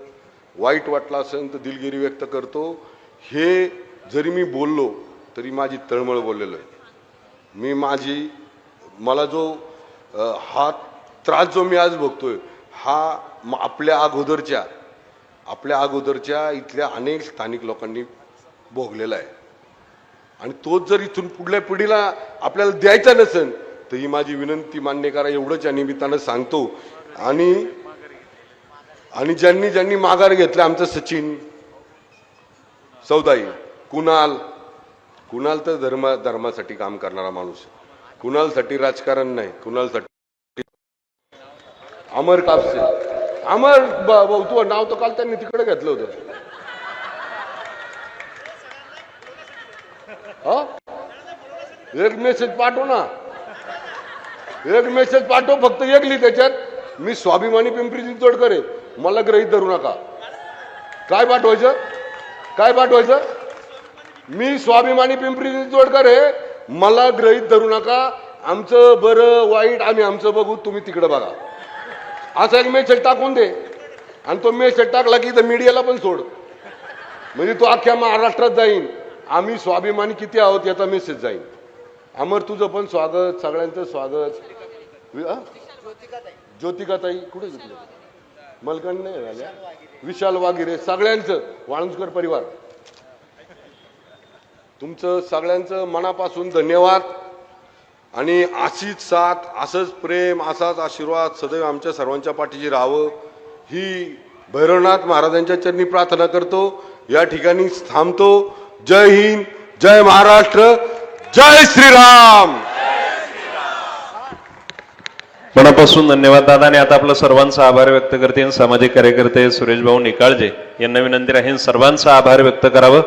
वाईट वाटला असेल तर दिलगिरी व्यक्त करतो. हे जरी मी बोललो तरी माझी तळमळ बोललेलो आहे. मला जो हा त्रास जो मी आज बघतोय हा आपल्या अगोदरच्या इथल्या अनेक स्थानिक लोकांनी भोगलेला आहे. आणि तोच जर इथून पुढल्या पिढीला आपल्याला द्यायचा नसेल तर ही माझी विनंती मान्य करा, एवढंच या निमित्तानं सांगतो. आणि ज्यांनी माघार घेतलं, आमचं सचिन सौदाई, कुणाल तर धर्मासाठी काम करणारा माणूस, कुणालसाठी राजकारण नाही, कुणालसाठी अमर कापसे, अमर भाऊ तू नाव तर काल त्यांनी तिकडे घेतलं होतं. एक मेसेज पाठव ना, एक मेसेज पाठव, फक्त एक लिही त्याच्यात मी स्वाभिमानी पिंपरी चिंचवडकर आहे, मला गृहीत धरू नका. काय पाठवायचं? मी स्वाभिमानी पिंपरी चिंचवडकर आहे, मला गृहीत धरू नका. आमचं बरं वाईट आम्ही आमचं बघू, तुम्ही तिकडे बघा, असा एक मेसेज टाकून दे. आणि तो मेसेज टाकला की तर मीडियाला पण सोड, म्हणजे तो अख्ख्या महाराष्ट्रात जाईन आम्ही स्वाभिमानी किती आहोत याचा मेसेज जाईल. अमर तुझं पण स्वागत, सगळ्यांचं स्वागत. ज्योतिकाताई कुठे घेतलं? मलकण नाही झाल्या, विशाल वागिरे, सगळ्यांचं, वाळुंजकर परिवार, तुमचं सगळ्यांचं मनापासून धन्यवाद. आणि अशीच साथ, असंच प्रेम, असाच आशीर्वाद सदैव आमच्या सर्वांच्या पाठीशी राहावं ही भैरवनाथ महाराजांच्या चरणी प्रार्थना करतो. या ठिकाणी थांबतो. जय हिंद, जय महाराष्ट्र, जय श्रीराम.
मनापासून धन्यवाद दादा. आणि आता आपला सर्वांचा आभार व्यक्त करते सामाजिक कार्यकर्ते सुरेश भाऊ निकाळजे यांना विनंती राहील सर्वांचा आभार व्यक्त करावं.